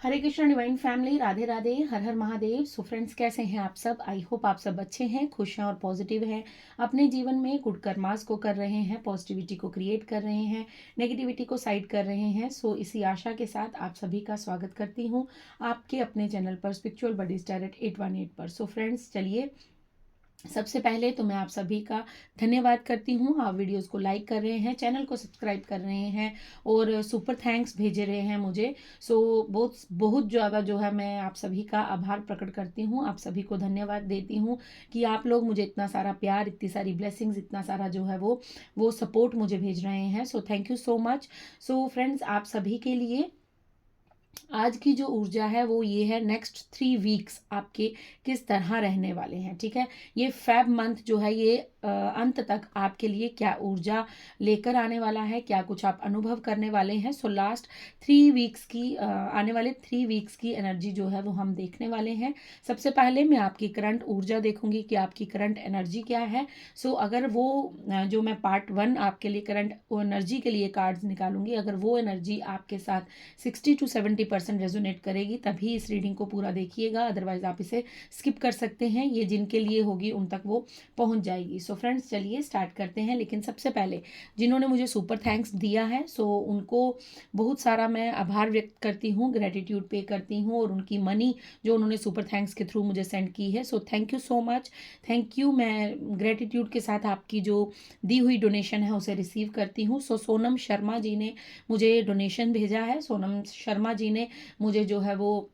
हरे Krishna divine family, Radhe Radhe, हर हर Mahadev. So friends, कैसे हैं आप सब? आई होप आप सब अच्छे हैं, खुश हैं और पॉजिटिव हैं। अपने जीवन में गुड कर्मास को कर रहे हैं, पॉजिटिविटी को क्रिएट कर रहे हैं, नेगेटिविटी को साइड कर रहे हैं। सो इसी आशा के साथ आप सभी का स्वागत करती हूँ आपके अपने चैनल पर, स्पिरिचुअल बडीज टैरोट 818 पर। सो फ्रेंड्स, चलिए सबसे पहले तो मैं आप सभी का धन्यवाद करती हूँ। आप वीडियोस को लाइक कर रहे हैं, चैनल को सब्सक्राइब कर रहे हैं और सुपर थैंक्स भेजे रहे हैं मुझे। सो बहुत बहुत ज़्यादा जो है, मैं आप सभी का आभार प्रकट करती हूँ, आप सभी को धन्यवाद देती हूँ कि आप लोग मुझे इतना सारा प्यार, इतनी सारी ब्लेसिंग्स, इतना सारा जो है वो सपोर्ट मुझे भेज रहे हैं। सो thank you so much. So friends, आप सभी के लिए आज की जो ऊर्जा है वो ये है, नेक्स्ट 3 वीक्स आपके किस तरह रहने वाले हैं। ठीक है, ये फेब मंथ जो है ये अंत तक आपके लिए क्या ऊर्जा लेकर आने वाला है, क्या कुछ आप अनुभव करने वाले हैं। सो लास्ट 3 वीक्स की आने वाले 3 वीक्स की एनर्जी जो है वो हम देखने वाले हैं। सबसे पहले मैं आपकी करंट ऊर्जा देखूंगी कि आपकी करंट एनर्जी क्या है। सो अगर वो जो मैं पार्ट 1 आपके लिए करंट एनर्जी के लिए कार्ड्स निकालूंगी, अगर वो एनर्जी आपके साथ 60 to 70% रेजोनेट करेगी तभी इस रीडिंग को पूरा देखिएगा, अदरवाइज आप इसे स्किप कर सकते हैं। ये जिनके लिए होगी उन तक वो पहुंच जाएगी। सो फ्रेंड्स, चलिए स्टार्ट करते हैं। लेकिन सबसे पहले जिन्होंने मुझे सुपर थैंक्स दिया है, सो उनको बहुत सारा मैं आभार व्यक्त करती हूँ, ग्रेटिट्यूड पे करती हूँ, और उनकी मनी जो उन्होंने सुपर थैंक्स के थ्रू मुझे सेंड की है। सो thank you so much, thank you. मैं ग्रेटिट्यूड के साथ आपकी जो दी हुई डोनेशन है उसे रिसीव करती हूँ। सो सोनम शर्मा जी ने मुझे डोनेशन भेजा है। सोनम शर्मा जी ने मुझे जो है वो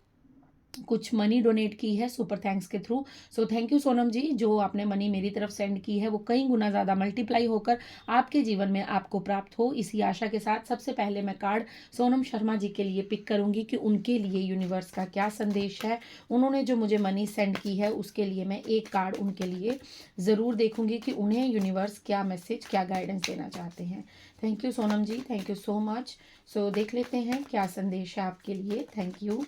कुछ मनी डोनेट की है सुपर थैंक्स के through. So thank you Sonam ji, जो आपने मनी मेरी तरफ सेंड की है वो कई गुना ज़्यादा मल्टीप्लाई होकर आपके जीवन में आपको प्राप्त हो, इसी आशा के साथ सबसे पहले मैं कार्ड सोनम शर्मा जी के लिए पिक करूंगी कि उनके लिए यूनिवर्स का क्या संदेश है। उन्होंने जो मुझे मनी सेंड की है उसके लिए मैं एक कार्ड उनके लिए ज़रूर देखूंगी कि उन्हें यूनिवर्स क्या मैसेज, क्या गाइडेंस देना चाहते हैं। Thank you Sonam ji, thank you so much. So देख लेते हैं क्या संदेश है आपके लिए। Thank you,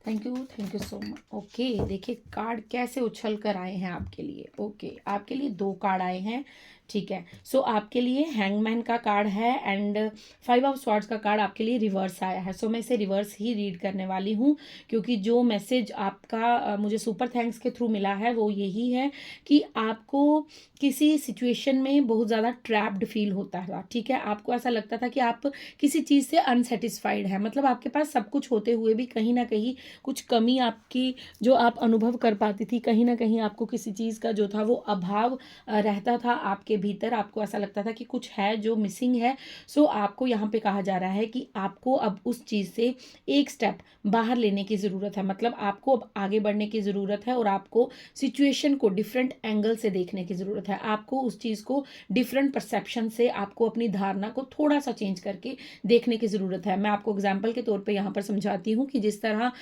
thank you so much. Okay, देखिए कार्ड कैसे उछल कर आए हैं आपके लिए। ओके, आपके लिए 2 कार्ड आए हैं। ठीक है, सो आपके लिए हैंगमैन का कार्ड है एंड 5 ऑफ स्वॉर्ड्स का कार्ड आपके लिए रिवर्स आया है। सो मैं इसे रिवर्स ही रीड करने वाली हूँ, क्योंकि जो मैसेज आपका मुझे सुपर थैंक्स के थ्रू मिला है वो यही है कि आपको किसी सिचुएशन में बहुत ज़्यादा ट्रैप्ड फील होता है। ठीक है, आपको ऐसा लगता था कि आप किसी चीज़ से अनसेटिस्फाइड है, मतलब आपके पास सब कुछ होते हुए भी कहीं ना कहीं कुछ कमी आपकी जो आप अनुभव कर पाती थी, कहीं ना कहीं आपको किसी चीज़ का जो था वो अभाव रहता था आपके भीतर। आपको ऐसा लगता था कि कुछ है जो मिसिंग है। सो आपको यहाँ पे कहा जा रहा है कि आपको अब उस चीज़ से एक स्टेप बाहर लेने की ज़रूरत है, मतलब आपको अब आगे बढ़ने की ज़रूरत है और आपको सिचुएशन को डिफरेंट एंगल से देखने की ज़रूरत है। आपको उस चीज़ को डिफरेंट परसेप्शन से, आपको अपनी धारणा को थोड़ा सा चेंज करके देखने की ज़रूरत है। मैं आपको एग्जाम्पल के तौर पे यहाँ पर समझाती हूँ कि जिस तरह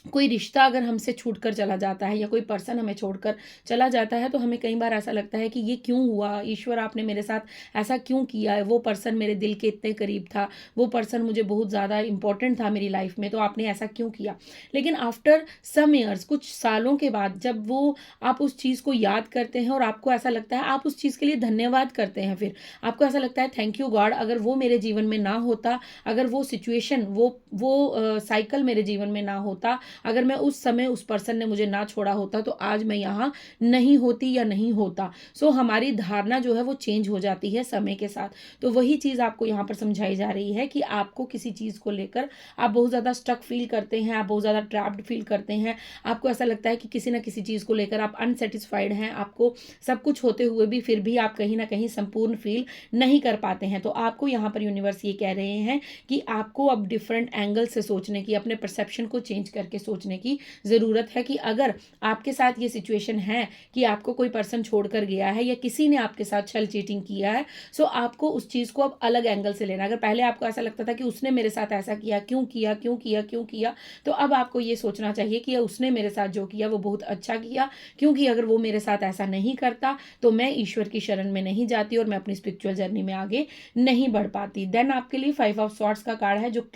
कोई रिश्ता अगर हमसे छूट कर चला जाता है या कोई पर्सन हमें छोड़कर चला जाता है तो हमें कई बार ऐसा लगता है कि ये क्यों हुआ, ईश्वर आपने मेरे साथ ऐसा क्यों किया है। वो पर्सन मेरे दिल के इतने करीब था, वो पर्सन मुझे बहुत ज़्यादा इंपॉर्टेंट था मेरी लाइफ में, तो आपने ऐसा क्यों किया। लेकिन आफ्टर सम ईयर्स, कुछ सालों के बाद, जब वो आप उस चीज़ को याद करते हैं और आपको ऐसा लगता है, आप उस चीज़ के लिए धन्यवाद करते हैं, फिर आपको ऐसा लगता है थैंक यू गॉड, अगर वो मेरे जीवन में ना होता, अगर वो सिचुएशन, वो साइकिल मेरे जीवन में ना होता, अगर मैं उस समय उस पर्सन ने मुझे ना छोड़ा होता तो आज मैं यहाँ नहीं होती या नहीं होता। सो हमारी धारणा जो है वो चेंज हो जाती है समय के साथ। तो वही चीज़ आपको यहाँ पर समझाई जा रही है कि आपको किसी चीज़ को लेकर आप बहुत ज़्यादा स्टक फील करते हैं, आप बहुत ज़्यादा ट्रैप्ड फील करते हैं, आपको ऐसा लगता है कि किसी ना किसी चीज़ को लेकर आप अनसेटिस्फाइड हैं, आपको सब कुछ होते हुए भी फिर भी आप कहीं ना कहीं संपूर्ण फील नहीं कर पाते हैं। तो आपको यहाँ पर यूनिवर्स ये कह रहे हैं कि आपको अब डिफरेंट एंगल से सोचने की, अपने परसेप्शन को चेंज करके सोचने की ज़रूरत है कि अगर आपके साथ ये सिचुएशन है कि आपको कोई पर्सन छोड़कर गया है या किसी ने आपके साथ छल चीटिंग किया है, सो आपको उस चीज़ को अब अलग एंगल से लेना। अगर पहले आपको ऐसा लगता था कि उसने मेरे साथ ऐसा किया, क्यों किया, क्यों किया, क्यों किया, तो अब आपको ये सोचना चाहिए कि उसने मेरे साथ जो किया वो बहुत अच्छा किया, क्योंकि अगर वो मेरे साथ ऐसा नहीं करता तो मैं ईश्वर की शरण में नहीं जाती और मैं अपनी स्पिरिचुअल जर्नी में आगे नहीं बढ़ पाती। देन आपके लिए 5 ऑफ स्वॉर्ड्स का कार्ड है जो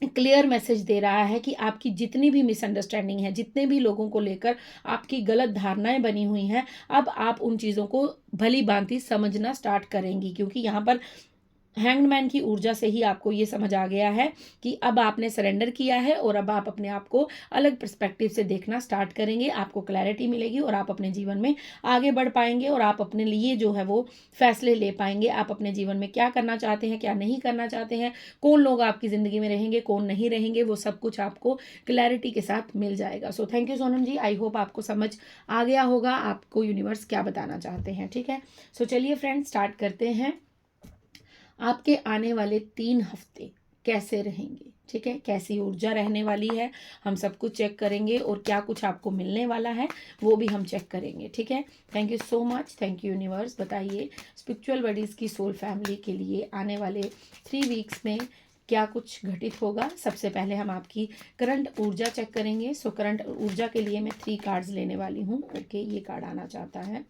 क्लियर मैसेज दे रहा है कि आपकी जितनी भी मिसअंडरस्टैंडिंग है, जितने भी लोगों को लेकर आपकी गलत धारणाएं बनी हुई हैं, अब आप उन चीज़ों को भली भांति समझना स्टार्ट करेंगी, क्योंकि यहाँ पर हैंग्ड मैन की ऊर्जा से ही आपको ये समझ आ गया है कि अब आपने सरेंडर किया है और अब आप अपने आप को अलग पर्सपेक्टिव से देखना स्टार्ट करेंगे, आपको क्लैरिटी मिलेगी और आप अपने जीवन में आगे बढ़ पाएंगे और आप अपने लिए जो है वो फैसले ले पाएंगे। आप अपने जीवन में क्या करना चाहते हैं, क्या नहीं करना चाहते हैं, कौन लोग आपकी ज़िंदगी में रहेंगे, कौन नहीं रहेंगे, वो सब कुछ आपको क्लैरिटी के साथ मिल जाएगा। So thank you Sonam ji, I hope आपको समझ आ गया होगा आपको यूनिवर्स क्या बताना चाहते हैं। ठीक है, सो चलिए फ्रेंड स्टार्ट करते हैं। आपके आने वाले 3 हफ्ते कैसे रहेंगे, ठीक है, कैसी ऊर्जा रहने वाली है, हम सब कुछ चेक करेंगे और क्या कुछ आपको मिलने वाला है वो भी हम चेक करेंगे। ठीक है, thank you so much, thank you universe. बताइए स्पिरिचुअल बडीज़ की सोल फैमिली के लिए आने वाले 3 वीक्स में क्या कुछ घटित होगा। सबसे पहले हम आपकी करंट ऊर्जा चेक करेंगे। सो करंट ऊर्जा के लिए मैं 3 कार्ड्स लेने वाली हूँ। ओके, ये कार्ड आना चाहता है।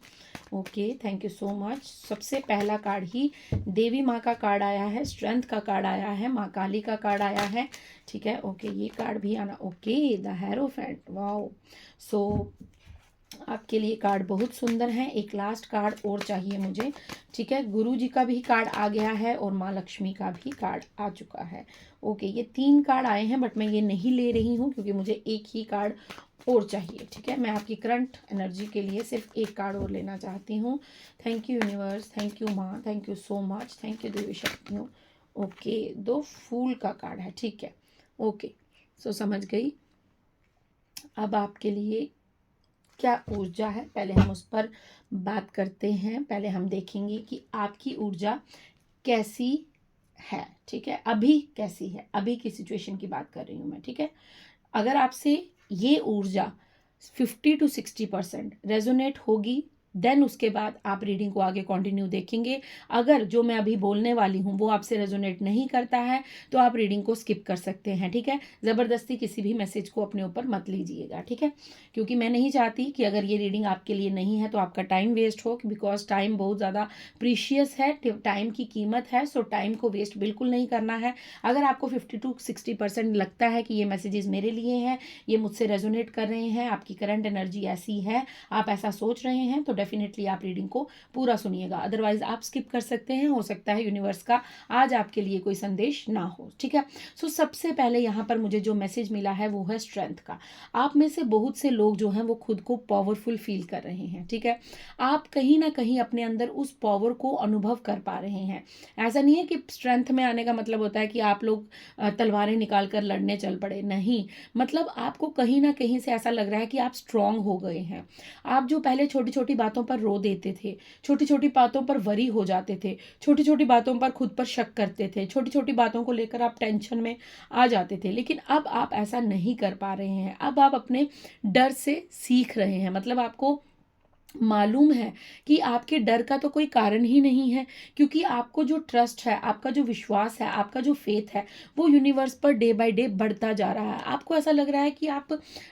Okay, thank you so much. सबसे पहला कार्ड ही देवी माँ का कार्ड आया है, स्ट्रेंथ का कार्ड आया है, माँ काली का कार्ड आया है। ठीक है, ओके, ये कार्ड भी आना। Okay, the hierophant, wow. So आपके लिए कार्ड बहुत सुंदर है। एक लास्ट कार्ड और चाहिए मुझे। ठीक है, गुरु जी का भी कार्ड आ गया है और माँ लक्ष्मी का भी कार्ड आ चुका है। ओके, ये 3 कार्ड आए हैं बट मैं ये नहीं ले रही हूँ क्योंकि मुझे एक ही कार्ड और चाहिए। ठीक है, मैं आपकी करंट एनर्जी के लिए सिर्फ एक कार्ड और लेना चाहती हूँ। Thank you universe, thank you माँ, thank you so much, thank you देवी शक्तियों। ओके, 2 फूल का कार्ड है। ठीक है, ओके, सो समझ गई। अब आपके लिए क्या ऊर्जा है, पहले हम उस पर बात करते हैं। पहले हम देखेंगे कि आपकी ऊर्जा कैसी है। ठीक है, अभी कैसी है, अभी की सिचुएशन की बात कर रही हूँ मैं। ठीक है, अगर आपसे ये ऊर्जा 50 to 60% रेजोनेट होगी देन उसके बाद आप रीडिंग को आगे कंटिन्यू देखेंगे। अगर जो मैं अभी बोलने वाली हूँ वो आपसे रेजोनेट नहीं करता है तो आप रीडिंग को स्किप कर सकते हैं। ठीक है, ज़बरदस्ती किसी भी मैसेज को अपने ऊपर मत लीजिएगा। ठीक है, क्योंकि मैं नहीं चाहती कि अगर ये रीडिंग आपके लिए नहीं है तो आपका टाइम वेस्ट हो, बिकॉज टाइम बहुत ज़्यादा प्रीशियस है, टाइम की कीमत है। सो टाइम को वेस्ट बिल्कुल नहीं करना है। अगर आपको 50 to 60% लगता है कि ये मैसेजेस मेरे लिए हैं, ये मुझसे रेजोनेट कर रहे हैं, आपकी करंट एनर्जी ऐसी है, आप ऐसा सोच रहे हैं, तो डेफिनेटली आप रीडिंग को पूरा सुनिएगा। अदरवाइज आप स्किप कर सकते हैं। हो सकता है यूनिवर्स का आज आपके लिए कोई संदेश ना हो। ठीक है, सो सबसे पहले यहाँ पर मुझे जो मैसेज मिला है वो है स्ट्रेंथ का। आप में से बहुत से लोग जो हैं वो खुद को पावरफुल फील कर रहे हैं। ठीक है, आप कहीं ना कहीं अपने अंदर उस पावर को अनुभव कर पा रहे हैं। ऐसा नहीं है कि स्ट्रेंथ में आने का मतलब होता है कि आप लोग तलवारें निकाल कर लड़ने चल पड़े, नहीं। मतलब आपको कहीं ना कहीं से ऐसा लग रहा है कि आप स्ट्रांग हो गए हैं। आप जो पहले छोटी छोटी बातों पर रो देते थे, छोटी छोटी बातों पर वरी हो जाते थे, छोटी छोटी बातों पर खुद पर शक करते थे, छोटी छोटी बातों को लेकर आप टेंशन में आ जाते थे, लेकिन अब आप ऐसा नहीं कर पा रहे हैं। अब आप अपने डर से सीख रहे हैं। मतलब आपको मालूम है कि आपके डर का तो कोई कारण ही नहीं है, क्योंकि आपको जो ट्रस्ट है, आपका जो विश्वास है, आपका जो फेथ है, वो universe per day by day बढ़ता जा रहा है। आपको ऐसा लग रहा है कि आप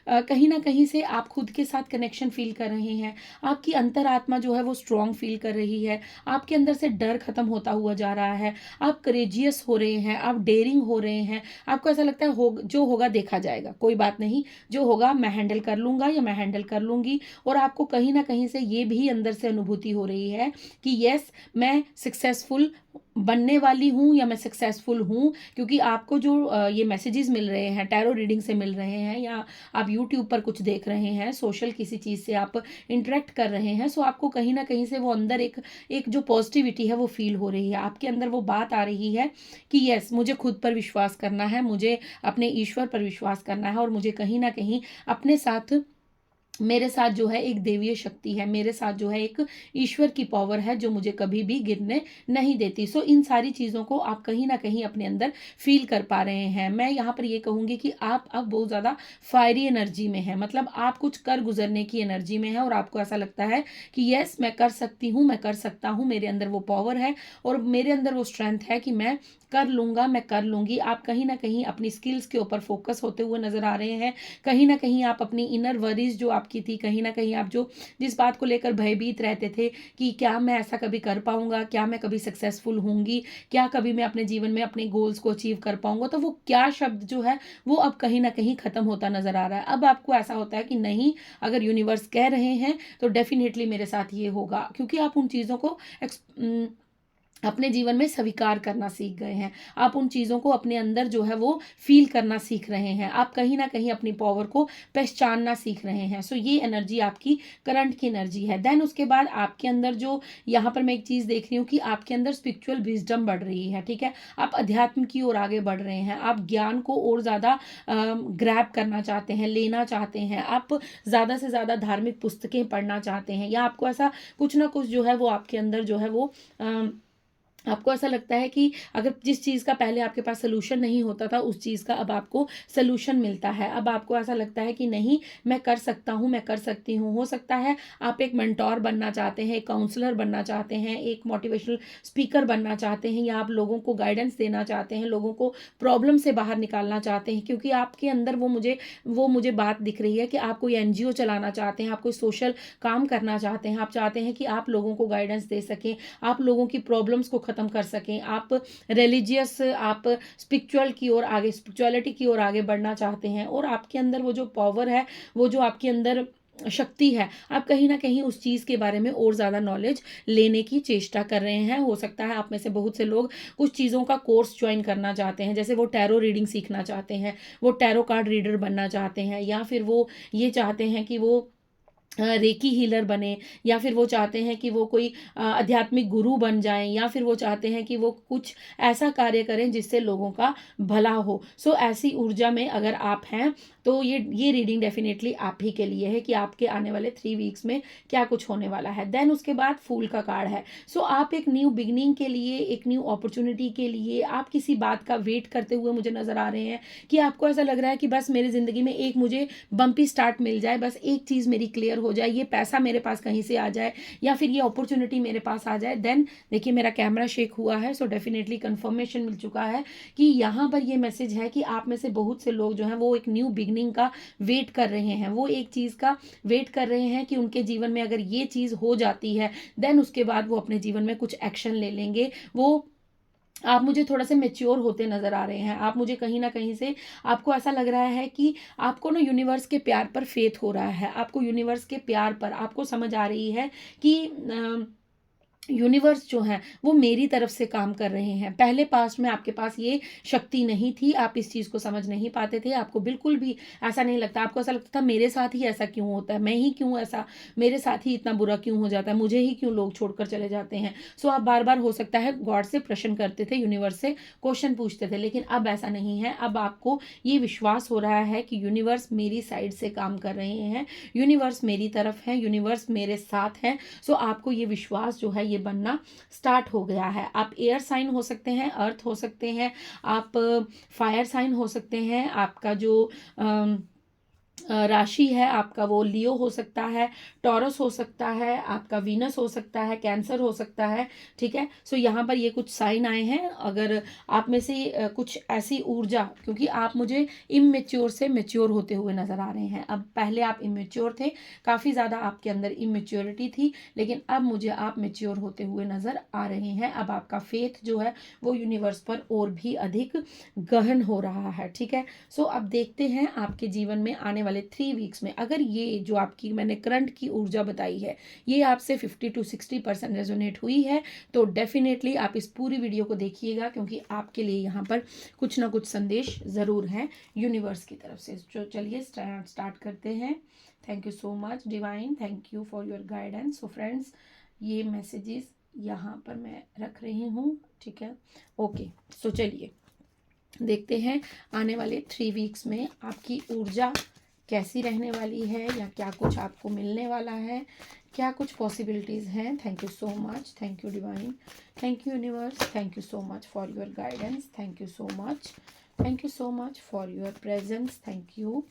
कहीं ना कहीं से आप खुद के साथ कनेक्शन फील कर रहे हैं। आपकी अंतरात्मा जो है वो स्ट्रांग फील कर रही है। आपके अंदर से डर खत्म होता हुआ जा रहा है। आप करेजियस हो रहे हैं, आप डेयरिंग हो रहे हैं। आपको ऐसा लगता है जो होगा देखा जाएगा, कोई बात नहीं, जो होगा मैं हैंडल कर लूंगा या मैं हैंडल कर लूंगी। और आपको कहीं ना कहीं से ये भी अंदर से अनुभूति हो रही है कि यस, मैं सक्सेसफुल बनने वाली हूँ या मैं सक्सेसफुल हूँ, क्योंकि आपको जो ये मैसेजेस मिल रहे हैं, टैरो रीडिंग से मिल रहे हैं, या आप यूट्यूब पर कुछ देख रहे हैं, सोशल किसी चीज़ से आप इंटरेक्ट कर रहे हैं, सो आपको कहीं ना कहीं से वो अंदर एक एक जो पॉजिटिविटी है वो फील हो रही है। आपके अंदर वो बात आ रही है कि यस, मुझे खुद पर विश्वास करना है, मुझे अपने ईश्वर पर विश्वास करना है, और मुझे कहीं ना कहीं अपने साथ, मेरे साथ जो है एक देवीय शक्ति है, मेरे साथ जो है एक ईश्वर की पावर है जो मुझे कभी भी गिरने नहीं देती। सो इन सारी चीज़ों को आप कहीं ना कहीं अपने अंदर फील कर पा रहे हैं। मैं यहाँ पर ये कहूँगी कि आप अब बहुत ज़्यादा फायरी एनर्जी में है। मतलब आप कुछ कर गुजरने की एनर्जी में है और आपको ऐसा लगता है कि यस, मैं कर सकती हूँ, मैं कर सकता हूँ, मेरे अंदर वो पावर है और मेरे अंदर वो स्ट्रेंथ है कि मैं कर लूँगा, मैं कर लूँगी। आप कहीं ना कहीं अपनी स्किल्स के ऊपर फोकस होते हुए नजर आ रहे हैं। कहीं ना कहीं आप अपनी इनर वरीज जो आपकी थी, कहीं ना कहीं आप जो जिस बात को लेकर भयभीत रहते थे कि क्या मैं ऐसा कभी कर पाऊंगा, क्या मैं कभी सक्सेसफुल होंगी, क्या कभी मैं अपने जीवन में अपने गोल्स को अचीव कर पाऊंगा, तो वो क्या शब्द जो है वो अब कहीं ना कहीं खत्म होता नजर आ रहा है। अब आपको ऐसा होता है कि नहीं, अगर यूनिवर्स कह रहे हैं तो डेफिनेटली मेरे साथ ये होगा, क्योंकि आप उन चीज़ों को अपने जीवन में स्वीकार करना सीख गए हैं। आप उन चीज़ों को अपने अंदर जो है वो फ़ील करना सीख रहे हैं। आप कहीं न कहीं अपनी पावर को पहचानना सीख रहे हैं। सो ये एनर्जी आपकी करंट की एनर्जी है। देन उसके बाद आपके अंदर जो यहाँ पर मैं एक चीज़ देख रही हूँ कि आपके अंदर स्पिरिचुअल विज़डम बढ़ रही है, ठीक है? आप अध्यात्म की ओर आगे बढ़ रहे हैं। आप ज्ञान को और ज़्यादा ग्रैब करना चाहते हैं, लेना चाहते हैं। आप ज़्यादा से ज़्यादा धार्मिक पुस्तकें पढ़ना चाहते हैं, या आपको ऐसा कुछ ना कुछ जो है वो आपके अंदर जो है वो आपको ऐसा लगता है कि अगर जिस चीज़ का पहले आपके पास सॉल्यूशन नहीं होता था, उस चीज़ का अब आपको सॉल्यूशन मिलता है। अब आपको ऐसा लगता है कि नहीं, मैं कर सकता हूँ, मैं कर सकती हूँ। हो सकता है आप एक मेंटोर बनना चाहते हैं, एक काउंसलर बनना चाहते हैं, एक मोटिवेशनल स्पीकर बनना चाहते हैं, या आप लोगों को गाइडेंस देना चाहते हैं, लोगों को प्रॉब्लम से बाहर निकालना चाहते हैं, क्योंकि आपके अंदर वो मुझे बात दिख रही है कि आप कोई एनजीओ चलाना चाहते हैं, आप कोई सोशल काम करना चाहते हैं। आप चाहते हैं कि आप लोगों को गाइडेंस दे सकें, आप लोगों की प्रॉब्लम्स को ख़त्म कर सकें। आप रिलीजियस, आप स्पिरिचुअल की ओर आगे, स्पिरिचुअलिटी की ओर आगे बढ़ना चाहते हैं, और आपके अंदर वो जो पावर है, वो जो आपके अंदर शक्ति है, आप कहीं ना कहीं उस चीज़ के बारे में और ज़्यादा नॉलेज लेने की चेष्टा कर रहे हैं। हो सकता है आप में से बहुत से लोग कुछ चीज़ों का कोर्स ज्वाइन करना चाहते हैं, जैसे वो टैरो रीडिंग सीखना चाहते हैं, वो टैरो कार्ड रीडर बनना चाहते हैं, या फिर वो ये चाहते हैं कि वो रेकी हीलर बने, या फिर वो चाहते हैं कि वो कोई आध्यात्मिक गुरु बन जाएं, या फिर वो चाहते हैं कि वो कुछ ऐसा कार्य करें जिससे लोगों का भला हो। सो ऐसी ऊर्जा में अगर आप हैं, तो ये रीडिंग डेफिनेटली आप ही के लिए है कि आपके आने वाले 3 वीक्स में क्या कुछ होने वाला है। देन उसके बाद फूल का कार्ड है। सो आप एक न्यू बिगनिंग के लिए, एक न्यू अपॉर्चुनिटी के लिए आप किसी बात का वेट करते हुए मुझे नज़र आ रहे हैं, कि आपको ऐसा लग रहा है कि बस मेरी ज़िंदगी में एक मुझे बम्पी स्टार्ट मिल जाए, बस एक चीज़ मेरी क्लियर हो जाए, ये पैसा मेरे पास कहीं से आ जाए, या फिर ये अपॉर्चुनिटी मेरे पास आ जाए। देन देखिए, मेरा कैमरा शेक हुआ है, सो डेफिनेटली कंफर्मेशन मिल चुका है कि यहाँ पर ये मैसेज है कि आप में से बहुत से लोग जो हैं वो एक न्यू बिगनिंग का वेट कर रहे हैं। वो एक चीज़ का वेट कर रहे हैं कि उनके जीवन में अगर ये चीज़ हो जाती है, देन उसके बाद वो अपने जीवन में कुछ एक्शन ले लेंगे। वो आप मुझे थोड़ा से मेच्योर होते नज़र आ रहे हैं। आप मुझे कहीं न कहीं से, आपको ऐसा लग रहा है कि आपको ना यूनिवर्स के प्यार पर फ़ेथ हो रहा है। आपको यूनिवर्स के प्यार पर आपको समझ आ रही है कि यूनिवर्स जो है वो मेरी तरफ से काम कर रहे हैं। पहले पास्ट में आपके पास ये शक्ति नहीं थी, आप इस चीज़ को समझ नहीं पाते थे, आपको बिल्कुल भी ऐसा नहीं लगता, आपको ऐसा लगता था मेरे साथ ही ऐसा क्यों होता है, मैं ही क्यों ऐसा, मेरे साथ ही इतना बुरा क्यों हो जाता है, मुझे ही क्यों लोग छोड़कर चले जाते हैं। सो आप बार बार हो सकता है गॉड से प्रश्न करते थे, यूनिवर्स से क्वेश्चन पूछते थे, लेकिन अब ऐसा नहीं है। अब आपको ये विश्वास हो रहा है कि यूनिवर्स मेरी साइड से काम कर रहे हैं, यूनिवर्स मेरी तरफ है, यूनिवर्स मेरे साथ है। सो आपको ये विश्वास जो है ये बनना स्टार्ट हो गया है। आप एयर साइन हो सकते हैं, अर्थ हो सकते हैं, आप फायर साइन हो सकते हैं, आपका जो राशि है आपका वो लियो हो सकता है, टॉरस हो सकता है, आपका वीनस हो सकता है, कैंसर हो सकता है, ठीक है। सो यहाँ पर ये कुछ साइन आए हैं। अगर आप में से कुछ ऐसी ऊर्जा, क्योंकि आप मुझे इमेच्योर से मेच्योर होते हुए नज़र आ रहे हैं। अब पहले आप इमेच्योर थे, काफ़ी ज़्यादा आपके अंदर इमेच्योरिटी थी, लेकिन अब मुझे आप मेच्योर होते हुए नज़र आ रहे हैं। अब आपका फेथ जो है वो यूनिवर्स पर और भी अधिक गहन हो रहा है, ठीक है। सो अब देखते हैं आपके जीवन में आने वाले 3 वीक्स में, अगर ये जो आपकी मैंने करंट की ऊर्जा बताई है ये आपसे 50 to 60% रेजोनेट हुई है, तो डेफिनेटली आप इस पूरी वीडियो को देखिएगा, क्योंकि आपके लिए यहाँ पर कुछ ना कुछ संदेश ज़रूर हैं यूनिवर्स की तरफ से। तो चलिए स्टार्ट करते हैं। Thank you so much divine, thank you for your guidance. So friends, ये मैसेजेस यहाँ पर मैं रख रही हूँ, ठीक है। ओके, सो चलिए देखते हैं आने वाले 3 वीक्स में आपकी ऊर्जा कैसी रहने वाली है, या क्या कुछ आपको मिलने वाला है, क्या कुछ पॉसिबिलिटीज़ हैं। Thank you so much, thank you divine, thank you universe, thank you so much for your guidance, thank you so much, thank you so much for your presence, thank you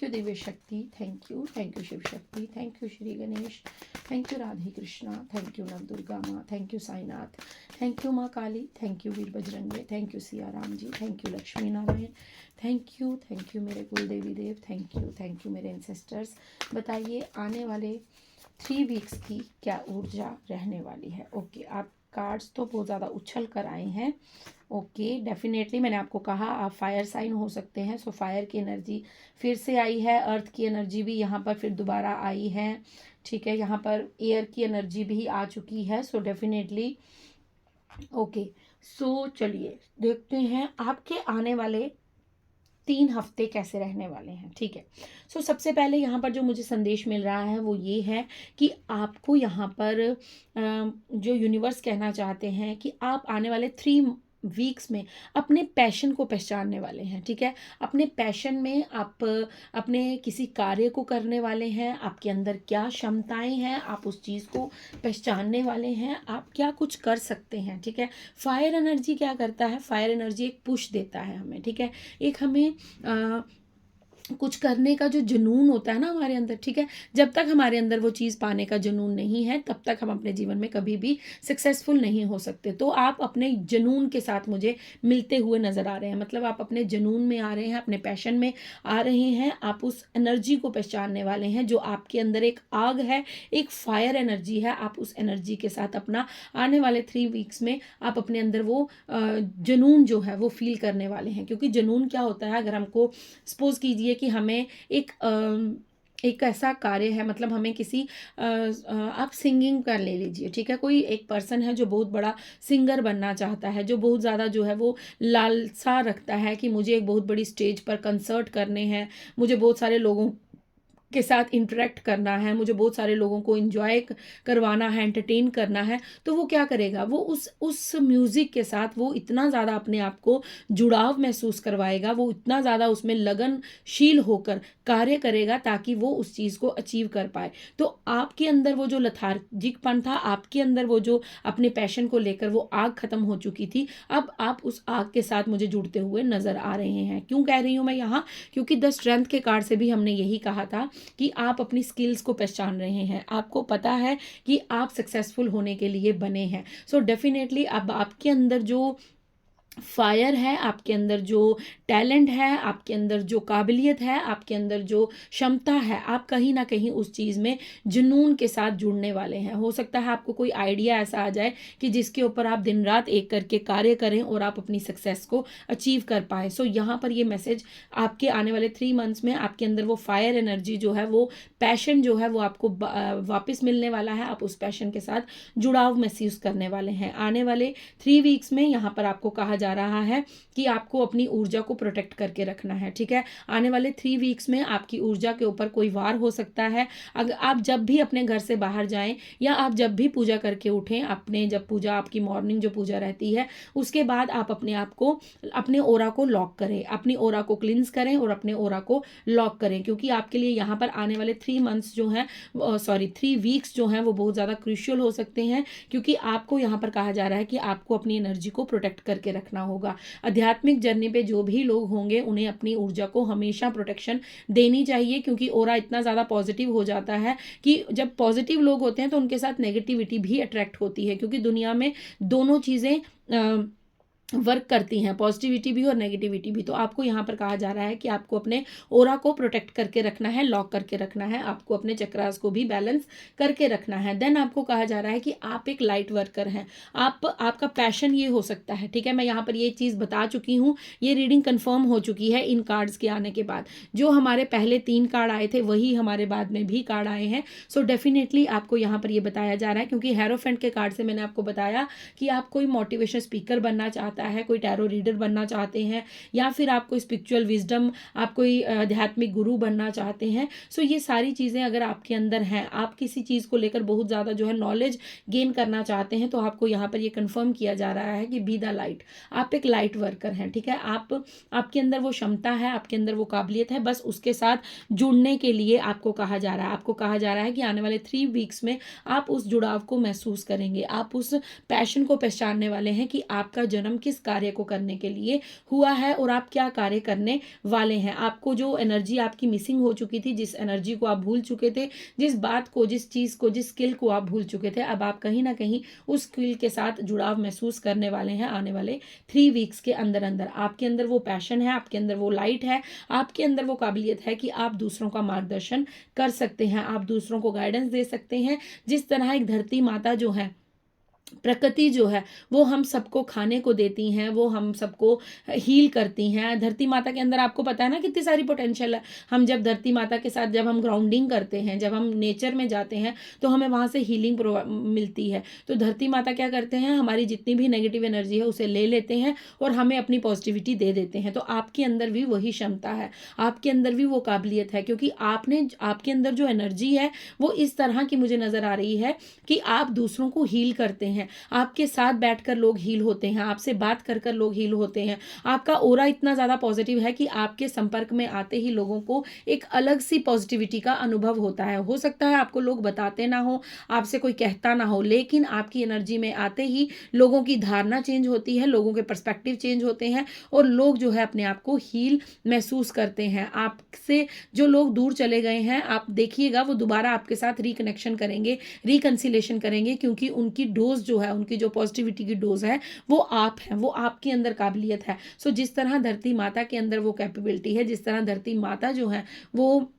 दिव्य शक्ति, thank you Shiva Shakti, thank you Shri Ganesh, thank you Radhe Krishna, thank you Nav Durga माँ, thank you Sainath, thank you माँ Kali, thank you Veer Bajrange, thank you Siya Ram ji, thank you Lakshmi Narayan, thank you मेरे कुल देवी देव, thank you मेरे ancestors. बताइए आने वाले 3 वीक्स की क्या ऊर्जा रहने वाली है। ओके, आप कार्ड्स तो बहुत ज़्यादा उछल कर आए हैं। ओके, डेफिनेटली मैंने आपको कहा आप फायर साइन हो सकते हैं। सो फायर की एनर्जी फिर से आई है, अर्थ की एनर्जी भी यहाँ पर फिर दोबारा आई है, ठीक है। यहाँ पर एयर की एनर्जी भी आ चुकी है। सो डेफिनेटली ओके, सो चलिए देखते हैं आपके आने वाले 3 हफ्ते कैसे रहने वाले हैं, ठीक है। सो सबसे पहले यहाँ पर जो मुझे संदेश मिल रहा है वो ये है कि आपको यहाँ पर जो यूनिवर्स कहना चाहते हैं कि आप आने वाले 3 वीक्स में अपने पैशन को पहचानने वाले हैं, ठीक है। अपने पैशन में आप अपने किसी कार्य को करने वाले हैं, आपके अंदर क्या क्षमताएं हैं आप उस चीज़ को पहचानने वाले हैं, आप क्या कुछ कर सकते हैं, ठीक है। फायर एनर्जी क्या करता है, फायर एनर्जी एक पुश देता है हमें, ठीक है। एक हमें अ, कुछ करने का जो जुनून होता है ना हमारे अंदर, ठीक है। जब तक हमारे अंदर वो चीज़ पाने का जुनून नहीं है तब तक हम अपने जीवन में कभी भी सक्सेसफुल नहीं हो सकते। तो आप अपने जुनून के साथ मुझे मिलते हुए नज़र आ रहे हैं, मतलब आप अपने जुनून में आ रहे हैं, अपने पैशन में आ रहे हैं, आप उस एनर्जी को पहचानने वाले हैं जो आपके अंदर एक आग है, एक फायर एनर्जी है। आप उस एनर्जी के साथ अपना आने वाले 3 वीक्स में आप अपने अंदर वो जुनून जो है वो फील करने वाले हैं। क्योंकि जुनून क्या होता है, अगर हमको सपोज कीजिए कि हमें एक ऐसा कार्य है, मतलब हमें किसी आप सिंगिंग कर ले लीजिए, ठीक है। कोई एक पर्सन है जो बहुत बड़ा सिंगर बनना चाहता है, जो बहुत ज़्यादा जो है वो लालसा रखता है कि मुझे एक बहुत बड़ी स्टेज पर कंसर्ट करने हैं, मुझे बहुत सारे लोगों के साथ इंटरेक्ट करना है, मुझे बहुत सारे लोगों को इंजॉय करवाना है, एंटरटेन करना है। तो वो क्या करेगा, वो उस म्यूज़िक के साथ वो इतना ज़्यादा अपने आप को जुड़ाव महसूस करवाएगा, वो इतना ज़्यादा उसमें लगनशील होकर कार्य करेगा ताकि वो उस चीज़ को अचीव कर पाए। तो आपके अंदर वो जो लथार्जिकपन था, आपके अंदर वो जो अपने पैशन को लेकर वो आग खत्म हो चुकी थी, अब आप उस आग के साथ मुझे जुड़ते हुए नज़र आ रहे हैं। क्यों कह रही हूँ मैं यहाँ, क्योंकि द स्ट्रेंथ के कार्ड से भी हमने यही कहा था कि आप अपनी स्किल्स को पहचान रहे हैं, आपको पता है कि आप सक्सेसफुल होने के लिए बने हैं। सो डेफिनेटली अब आपके अंदर जो फायर है, आपके अंदर जो टैलेंट है, आपके अंदर जो काबिलियत है, आपके अंदर जो क्षमता है, आप कहीं ना कहीं उस चीज़ में जुनून के साथ जुड़ने वाले हैं। हो सकता है आपको कोई आइडिया ऐसा आ जाए कि जिसके ऊपर आप दिन रात एक करके कार्य करें और आप अपनी सक्सेस को अचीव कर पाएँ। सो यहाँ पर ये मैसेज आपके आने वाले 3 मंथ्स में आपके अंदर वो फायर एनर्जी जो है, वो पैशन जो है वो आपको वापस मिलने वाला है। आप उस पैशन के साथ जुड़ाव महसूस करने वाले हैं। आने वाले 3 वीक्स में यहाँ पर आपको कहा जा रहा है कि आपको अपनी ऊर्जा को प्रोटेक्ट करके रखना है, ठीक है। आने वाले 3 वीक्स में आपकी ऊर्जा के ऊपर कोई वार हो सकता है। अगर आप जब भी अपने घर से बाहर जाएं या आप जब भी पूजा करके उठें, अपने जब पूजा आपकी मॉर्निंग जो पूजा रहती है उसके बाद आप अपने आप को, अपने ओरा को लॉक करें, अपनी ओरा को क्लिंस करें और अपने ओरा को लॉक करें। क्योंकि आपके लिए यहाँ पर आने वाले 3 मंथ्स जो हैं, सॉरी 3 वीक्स जो हैं वो बहुत ज़्यादा क्रूशियल हो सकते हैं। क्योंकि आपको यहाँ पर कहा जा रहा है कि आपको अपनी एनर्जी को प्रोटेक्ट करके रखना होगा। आध्यात्मिक जर्नी पे जो भी लोग होंगे उन्हें अपनी ऊर्जा को हमेशा प्रोटेक्शन देनी चाहिए। क्योंकि ओरा इतना ज़्यादा पॉजिटिव हो जाता है कि जब पॉजिटिव लोग होते हैं तो उनके साथ नेगेटिविटी भी अट्रैक्ट होती है। क्योंकि दुनिया में दोनों चीज़ें वर्क करती हैं, पॉजिटिविटी भी और नेगेटिविटी भी। तो आपको यहाँ पर कहा जा रहा है कि आपको अपने ओरा को प्रोटेक्ट करके रखना है, लॉक करके रखना है, आपको अपने चक्रास को भी बैलेंस करके रखना है। देन आपको कहा जा रहा है कि आप एक लाइट वर्कर हैं, आपका पैशन ये हो सकता है, ठीक है। मैं यहाँ पर ये चीज़ बता चुकी हूँ, ये रीडिंग कन्फर्म हो चुकी है इन कार्ड्स के आने के बाद। जो हमारे पहले 3 कार्ड आए थे वही हमारे बाद में भी कार्ड आए हैं। सो डेफिनेटली आपको यहाँ पर ये बताया जा रहा है, क्योंकि हेरोफेंट के कार्ड से मैंने आपको बताया कि आप कोई मोटिवेशन स्पीकर बनना चाहता है, कोई टैरो रीडर बनना चाहते हैं, या फिर आप कोई स्पिरिचुअल विजडम, आप कोई आध्यात्मिक गुरु बनना चाहते हैं। सो ये सारी चीज़ें अगर आपके अंदर हैं, आप किसी चीज़ को लेकर बहुत ज़्यादा जो है नॉलेज गेन करना चाहते हैं, तो आपको यहाँ पर ये कंफर्म किया जा रहा है कि बी द लाइट, आप एक लाइट वर्कर हैं, ठीक है। आपके अंदर वो क्षमता है, आपके अंदर वो काबिलियत है, बस उसके साथ जुड़ने के लिए आपको कहा जा रहा है। आपको कहा जा रहा है कि आने वाले 3 वीक्स में आप उस जुड़ाव को महसूस करेंगे, आप उस पैशन को पहचानने वाले हैं कि आपका जन्म किस कार्य को करने के लिए हुआ है और आप क्या कार्य करने वाले हैं। आपको जो एनर्जी आपकी मिसिंग हो चुकी थी, जिस एनर्जी को आप भूल चुके थे, जिस बात को, जिस चीज़ को, जिस स्किल को आप भूल चुके थे, अब आप कहीं ना कहीं उस स्किल के साथ जुड़ाव महसूस करने वाले हैं आने वाले 3 वीक्स के अंदर अंदर। आपके अंदर वो पैशन है, आपके अंदर वो लाइट है, आपके अंदर वो काबिलियत है कि आप दूसरों का मार्गदर्शन कर सकते हैं, आप दूसरों को गाइडेंस दे सकते हैं। जिस तरह एक धरती माता जो है प्रकृति जो है वो हम सबको खाने को देती हैं, वो हम सबको हील करती हैं। धरती माता के अंदर आपको पता है ना कितनी सारी पोटेंशियल है। हम जब धरती माता के साथ जब हम ग्राउंडिंग करते हैं, जब हम नेचर में जाते हैं, तो हमें वहाँ से हीलिंग मिलती है। तो धरती माता क्या करते हैं, हमारी जितनी भी नेगेटिव एनर्जी है उसे ले लेते हैं और हमें अपनी पॉजिटिविटी दे देते हैं। तो आपके अंदर भी वही क्षमता है, आपके अंदर भी वो काबिलियत है, क्योंकि आपके अंदर जो एनर्जी है वो इस तरह की मुझे नज़र आ रही है कि आप दूसरों को हील करते हैं। आपके साथ बैठकर लोग हील होते हैं, आपसे बात कर कर लोग हील होते हैं। आपका ऑरा इतना ज़्यादा पॉजिटिव है कि आपके संपर्क में आते ही लोगों को एक अलग सी पॉजिटिविटी का अनुभव होता है। हो सकता है आपको लोग बताते ना हो, आपसे कोई कहता ना हो, लेकिन आपकी एनर्जी में आते ही लोगों की धारणा चेंज होती है, लोगों के पर्सपेक्टिव चेंज होते हैं और लोग जो है अपने आप को हील महसूस करते हैं। आपसे जो लोग दूर चले गए हैं, आप देखिएगा वो दोबारा आपके साथ रिकनेक्शन करेंगे, रिकन्सिलेशन करेंगे, क्योंकि उनकी डोज जो है, उनकी जो पॉजिटिविटी की डोज है वो आप हैं, वो आपके अंदर काबिलियत है। सो जिस तरह धरती माता के अंदर वो कैपेबिलिटी है, जिस तरह धरती माता जो है वो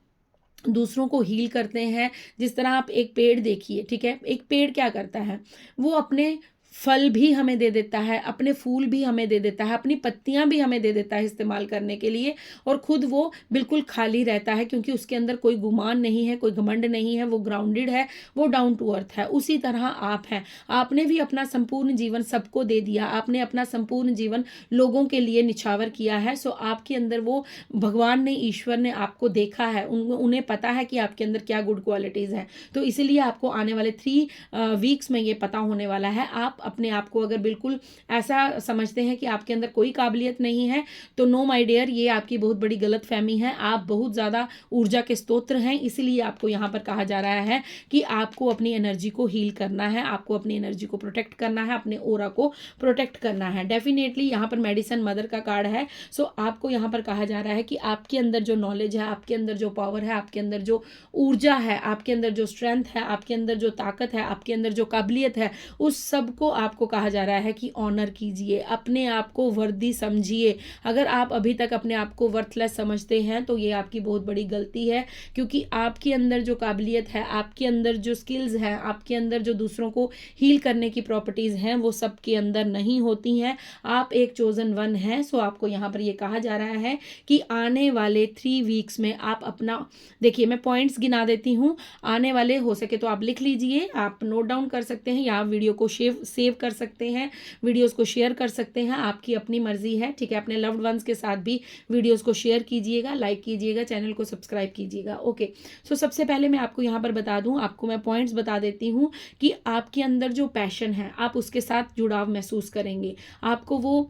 दूसरों को हील करते हैं। जिस तरह आप एक पेड़ देखिए, ठीक है, एक पेड़ क्या करता है, वो अपने फल भी हमें दे देता है, अपने फूल भी हमें दे देता है, अपनी पत्तियां भी हमें दे देता है इस्तेमाल करने के लिए, और खुद वो बिल्कुल खाली रहता है, क्योंकि उसके अंदर कोई गुमान नहीं है, कोई घमंड नहीं है, वो ग्राउंडेड है, वो डाउन टू अर्थ है। उसी तरह आप हैं, आपने भी अपना संपूर्ण जीवन सबको दे दिया, आपने अपना संपूर्ण जीवन लोगों के लिए निछावर किया है। सो आपके अंदर वो भगवान ने, ईश्वर ने आपको देखा है, उन्हें पता है कि आपके अंदर क्या गुड क्वालिटीज़ हैं। तो इसीलिए आपको आने वाले 3 वीक्स में ये पता होने वाला है। आप अपने आप को अगर बिल्कुल ऐसा समझते हैं कि आपके अंदर कोई काबिलियत नहीं है, तो नो माय डियर, ये आपकी बहुत बड़ी गलत फहमी है। आप बहुत ज़्यादा ऊर्जा के स्तोत्र हैं, इसीलिए आपको यहाँ पर कहा जा रहा है कि आपको अपनी एनर्जी को हील करना है, आपको अपनी एनर्जी को प्रोटेक्ट करना है, अपने ओरा को प्रोटेक्ट करना है। डेफिनेटली यहाँ पर मेडिसिन मदर का कार्ड है। सो आपको यहाँ पर कहा जा रहा है कि आपके अंदर जो नॉलेज है, आपके अंदर जो पावर है, आपके अंदर जो ऊर्जा है, आपके अंदर जो स्ट्रेंथ है, आपके अंदर जो ताकत है, आपके अंदर जो काबिलियत है, उस सब को आपको कहा जा रहा है कि ऑनर कीजिए, अपने आप को वर्दी समझिए। अगर आप अभी तक अपने आप को वर्थलेस समझते हैं तो ये आपकी बहुत बड़ी गलती है, क्योंकि आपके अंदर जो काबिलियत है, आपके अंदर जो स्किल्स हैं, आपके अंदर जो दूसरों को हील करने की प्रॉपर्टीज़ हैं, वो सबके अंदर नहीं होती हैं। आप एक चोजन वन हैं। सो आपको यहाँ पर ये कहा जा रहा है कि आने वाले 3 वीक्स में आप अपना, देखिए मैं पॉइंट्स गिना देती हूँ, आने वाले, हो सके तो आप लिख लीजिए, आप नोट डाउन कर सकते हैं, या आप वीडियो को सेव कर सकते हैं, वीडियोस को शेयर कर सकते हैं, आपकी अपनी मर्जी है, ठीक है। अपने लव्ड वंस के साथ भी वीडियोस को शेयर कीजिएगा, लाइक कीजिएगा, चैनल को सब्सक्राइब कीजिएगा। ओके, सो सबसे पहले मैं आपको यहाँ पर बता दूँ, आपको मैं पॉइंट्स बता देती हूँ कि आपके अंदर जो पैशन है, आप उसके साथ जुड़ाव महसूस करेंगे, आपको वो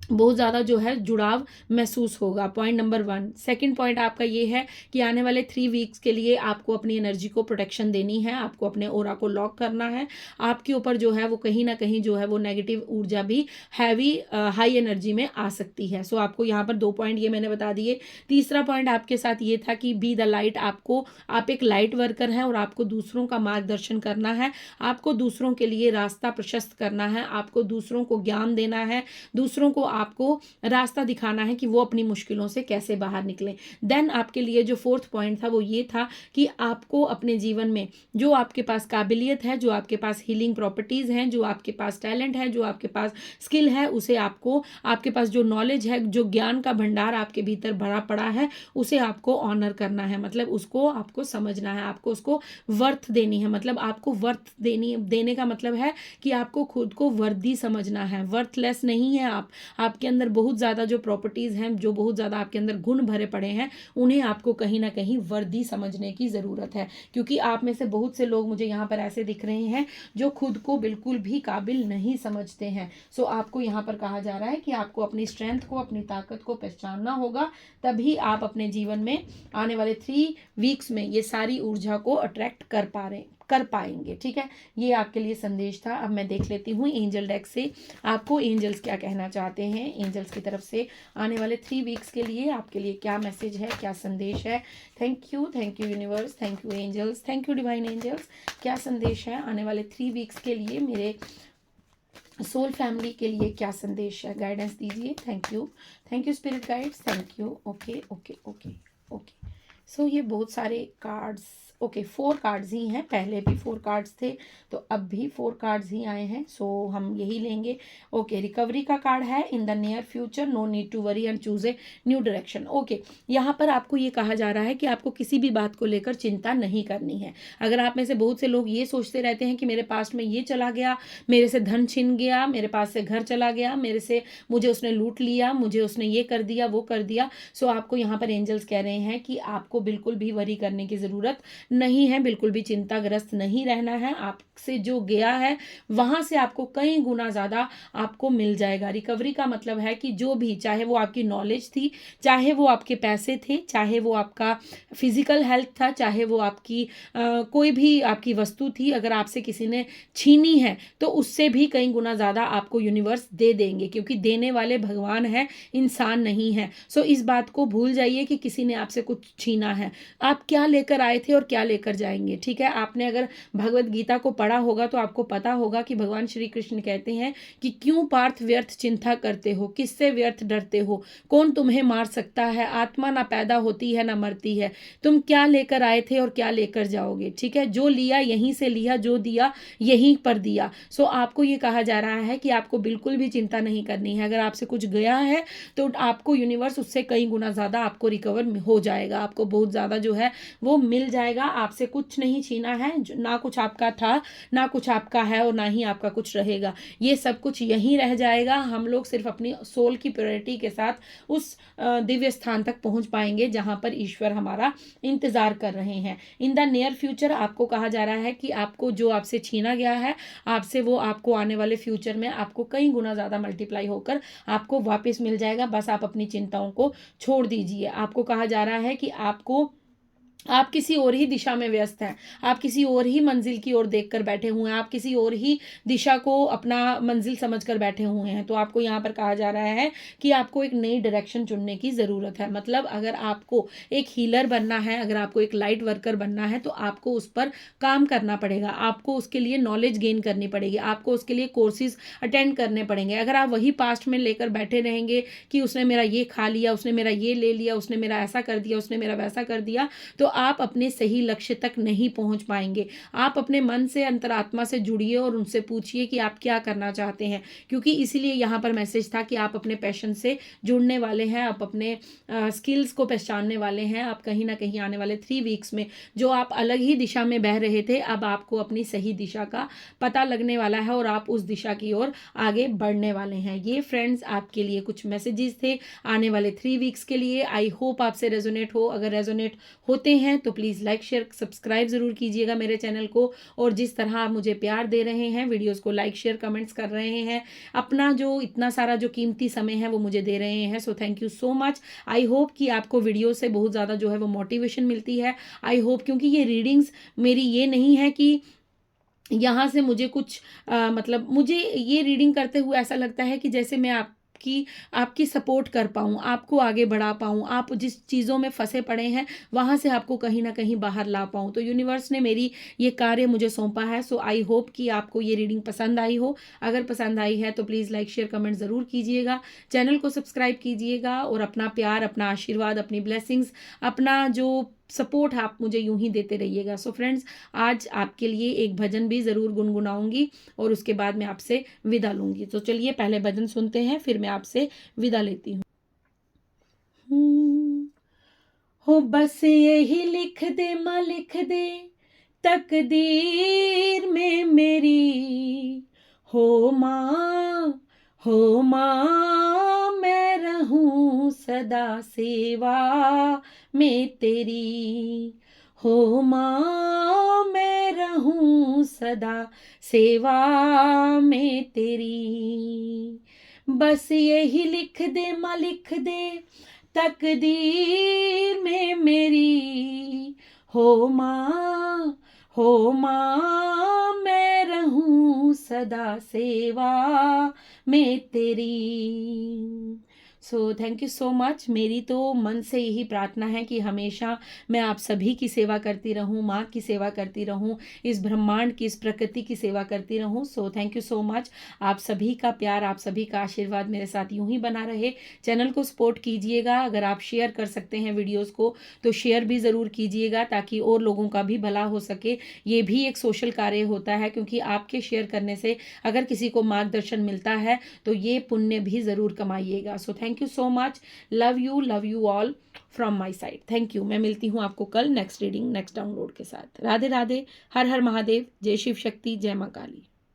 बहुत ज़्यादा जो है जुड़ाव महसूस होगा। Point number 1। सेकंड पॉइंट आपका ये है कि आने वाले 3 वीक्स के लिए आपको अपनी एनर्जी को प्रोटेक्शन देनी है, आपको अपने ओरा को लॉक करना है। आपके ऊपर जो है वो कहीं ना कहीं जो है वो नेगेटिव ऊर्जा भी हैवी हाई एनर्जी में आ सकती है। सो आपको यहाँ पर 2 पॉइंट ये मैंने बता दिए। तीसरा पॉइंट आपके साथ ये था कि बी द लाइट, आप एक लाइट वर्कर हैं और आपको दूसरों का मार्गदर्शन करना है, आपको दूसरों के लिए रास्ता प्रशस्त करना है, आपको दूसरों को ज्ञान देना है, दूसरों को आपको रास्ता दिखाना है कि वो अपनी मुश्किलों से कैसे बाहर निकलें। देन आपके लिए जो 4th पॉइंट था वो ये था कि आपको अपने जीवन में जो आपके पास काबिलियत है, जो आपके पास हीलिंग प्रॉपर्टीज़ हैं, जो आपके पास टैलेंट है, जो आपके पास स्किल है, उसे आपको, आपके पास जो नॉलेज है, जो ज्ञान का भंडार आपके भीतर भरा पड़ा है, उसे आपको ऑनर करना है। मतलब उसको आपको समझना है, आपको उसको वर्थ देनी है। मतलब आपको वर्थ देने का मतलब है कि आपको खुद को वर्दी समझना है, वर्थलेस नहीं है आप। आपके अंदर बहुत ज़्यादा जो प्रॉपर्टीज़ हैं, जो बहुत ज़्यादा आपके अंदर गुण भरे पड़े हैं, उन्हें आपको कहीं ना कहीं वर्दी समझने की ज़रूरत है। क्योंकि आप में से बहुत से लोग मुझे यहाँ पर ऐसे दिख रहे हैं जो खुद को बिल्कुल भी काबिल नहीं समझते हैं। सो आपको यहाँ पर कहा जा रहा है कि आपको अपनी स्ट्रेंथ को, अपनी ताकत को पहचानना होगा, तभी आप अपने जीवन में आने वाले 3 वीक्स में ये सारी ऊर्जा को अट्रैक्ट कर पाएंगे। ठीक है, ये आपके लिए संदेश था। अब मैं देख लेती हूँ एंजल डेक से आपको एंजल्स क्या कहना चाहते हैं। एंजल्स की तरफ से आने वाले 3 वीक्स के लिए आपके लिए क्या मैसेज है, क्या संदेश है। Thank you universe, thank you angels, thank you divine angels. क्या संदेश है आने वाले 3 वीक्स के लिए, मेरे सोल फैमिली के लिए क्या संदेश है, गाइडेंस दीजिए। Thank you spirit guides, thank you. Okay okay okay okay. So ये बहुत सारे कार्ड्स ओके 4 कार्ड्स ही हैं, पहले भी 4 कार्ड्स थे तो अब भी 4 कार्ड्स ही आए हैं, सो हम यही लेंगे। ओके रिकवरी का कार्ड है, in the near future no need to worry and choose a new direction. Okay यहाँ पर आपको ये कहा जा रहा है कि आपको किसी भी बात को लेकर चिंता नहीं करनी है। अगर आप में से बहुत से लोग ये सोचते रहते हैं कि मेरे पास्ट में ये चला गया, मेरे से धन छिन गया, मेरे पास से घर चला गया, मुझे उसने लूट लिया, मुझे उसने ये कर दिया वो कर दिया, सो आपको यहाँ पर एंजल्स कह रहे हैं कि आपको बिल्कुल भी वरी करने की ज़रूरत नहीं है, बिल्कुल भी चिंताग्रस्त नहीं रहना है। आपसे जो गया है वहां से आपको कई गुना ज़्यादा आपको मिल जाएगा। रिकवरी का मतलब है कि जो भी, चाहे वो आपकी नॉलेज थी, चाहे वो आपके पैसे थे, चाहे वो आपका फिजिकल हेल्थ था, चाहे वो आपकी कोई भी आपकी वस्तु थी, अगर आपसे किसी ने छीनी है तो उससे भी कई गुना ज़्यादा आपको यूनिवर्स दे देंगे, क्योंकि देने वाले भगवान है, इंसान नहीं है। सो इस बात को भूल जाइए कि किसी ने आपसे कुछ छीना है। आप क्या लेकर आए थे और क्या लेकर जाएंगे, ठीक है। आपने अगर भगवत गीता को पढ़ा होगा तो आपको पता होगा कि भगवान श्री कृष्ण कहते हैं कि क्यों पार्थ व्यर्थ चिंता करते हो, किससे व्यर्थ डरते हो, कौन तुम्हें मार सकता है, आत्मा ना पैदा होती है ना मरती है, तुम क्या लेकर आए थे और क्या लेकर जाओगे, ठीक है। जो लिया यहीं से लिया, जो दिया यहीं पर दिया। सो आपको ये कहा जा रहा है कि आपको बिल्कुल भी चिंता नहीं करनी है। अगर आपसे कुछ गया है तो आपको यूनिवर्स उससे कई गुना ज़्यादा आपको रिकवर हो जाएगा, आपको बहुत ज़्यादा जो है वो मिल जाएगा। आपसे कुछ नहीं छीना है, ना कुछ आपका था ना कुछ आपका है और ना ही आपका कुछ रहेगा, ये सब कुछ यहीं रह जाएगा। हम लोग सिर्फ अपनी सोल की प्रायोरिटी के साथ उस दिव्य स्थान तक पहुंच पाएंगे जहां पर ईश्वर हमारा इंतजार कर रहे हैं। इन द नियर फ्यूचर आपको कहा जा रहा है कि आपको जो आपसे छीना गया है आपसे, वो आपको आने वाले फ्यूचर में आपको कई गुना ज़्यादा मल्टीप्लाई होकर आपको वापस मिल जाएगा। बस आप अपनी चिंताओं को छोड़ दीजिए। आपको कहा जा रहा है कि आप किसी और ही दिशा में व्यस्त हैं, आप किसी और ही मंजिल की ओर देखकर बैठे हुए हैं, आप किसी और ही दिशा को अपना मंजिल समझकर बैठे हुए हैं। तो आपको यहाँ पर कहा जा रहा है कि आपको एक नई डायरेक्शन चुनने की ज़रूरत है। मतलब अगर आपको एक हीलर बनना है, अगर आपको एक लाइट वर्कर बनना है तो आपको उस पर काम करना पड़ेगा, आपको उसके लिए नॉलेज गेन करनी पड़ेगी, आपको उसके लिए कोर्सेज अटेंड करने पड़ेंगे। अगर आप वही पास्ट में लेकर बैठे रहेंगे कि उसने मेरा ये खा लिया, उसने मेरा ये ले लिया, उसने मेरा ऐसा कर दिया, उसने मेरा वैसा कर दिया, तो आप अपने सही लक्ष्य तक नहीं पहुंच पाएंगे। आप अपने मन से, अंतरात्मा से जुड़िए और उनसे पूछिए कि आप क्या करना चाहते हैं, क्योंकि इसीलिए यहाँ पर मैसेज था कि आप अपने पैशन से जुड़ने वाले हैं, आप अपने स्किल्स को पहचानने वाले हैं। आप कहीं ना कहीं आने वाले 3 वीक्स में जो आप अलग ही दिशा में बह रहे थे, अब आपको अपनी सही दिशा का पता लगने वाला है और आप उस दिशा की ओर आगे बढ़ने वाले हैं। ये फ्रेंड्स आपके लिए कुछ मैसेजेस थे आने वाले 3 वीक्स के लिए। आई होप आपसे रेजोनेट हो। अगर रेजोनेट होते हैं तो प्लीज़ लाइक शेयर सब्सक्राइब ज़रूर कीजिएगा मेरे चैनल को। और जिस तरह आप मुझे प्यार दे रहे हैं, वीडियोस को लाइक शेयर कमेंट्स कर रहे हैं, अपना जो इतना सारा जो कीमती समय है वो मुझे दे रहे हैं, सो thank you so much. I hope कि आपको वीडियो से बहुत ज़्यादा जो है वो मोटिवेशन मिलती है। आई होप, क्योंकि ये रीडिंग्स मेरी ये नहीं है कि यहाँ से मुझे कुछ मतलब मुझे ये रीडिंग करते हुए ऐसा लगता है कि जैसे मैं आपकी सपोर्ट कर पाऊँ, आपको आगे बढ़ा पाऊँ, आप जिस चीज़ों में फंसे पड़े हैं वहाँ से आपको कहीं ना कहीं बाहर ला पाऊँ। तो यूनिवर्स ने मेरी ये कार्य मुझे सौंपा है। सो आई होप कि आपको ये रीडिंग पसंद आई हो। अगर पसंद आई है तो प्लीज़ लाइक शेयर कमेंट ज़रूर कीजिएगा, चैनल को सब्सक्राइब कीजिएगा और अपना प्यार, अपना आशीर्वाद, अपनी ब्लेसिंग्स, अपना जो सपोर्ट आप मुझे यूं ही देते रहिएगा। सो फ्रेंड्स, आज आपके लिए एक भजन भी ज़रूर गुनगुनाऊंगी और उसके बाद मैं आपसे विदा लूंगी। तो चलिए पहले भजन सुनते हैं, फिर मैं आपसे विदा लेती हूँ। हो बस यही लिख दे माँ, लिख दे तकदीर में मेरी, हो माँ मैं रहूं सदा सेवा में तेरी, हो माँ मैं रहूं सदा सेवा में तेरी। बस यही लिख दे माँ, लिख दे तकदीर में मेरी, हो माँ मैं रहूं सदा सेवा में तेरी। सो थैंक यू सो मच। मेरी तो मन से यही प्रार्थना है कि हमेशा मैं आप सभी की सेवा करती रहूं, माँ की सेवा करती रहूं, इस ब्रह्मांड की, इस प्रकृति की सेवा करती रहूं। सो थैंक यू सो मच। आप सभी का प्यार, आप सभी का आशीर्वाद मेरे साथ यूं ही बना रहे। चैनल को सपोर्ट कीजिएगा। अगर आप शेयर कर सकते हैं वीडियोज़ को तो शेयर भी ज़रूर कीजिएगा, ताकि और लोगों का भी भला हो सके। ये भी एक सोशल कार्य होता है, क्योंकि आपके शेयर करने से अगर किसी को मार्गदर्शन मिलता है तो ये पुण्य भी ज़रूर कमाइएगा। So thank you so much. Love you all from my side. Thank you. मैं मिलती हूँ आपको कल नेक्स्ट रीडिंग, नेक्स्ट डाउनलोड के साथ। राधे राधे। हर हर महादेव। जय शिव शक्ति। जय माँ काली।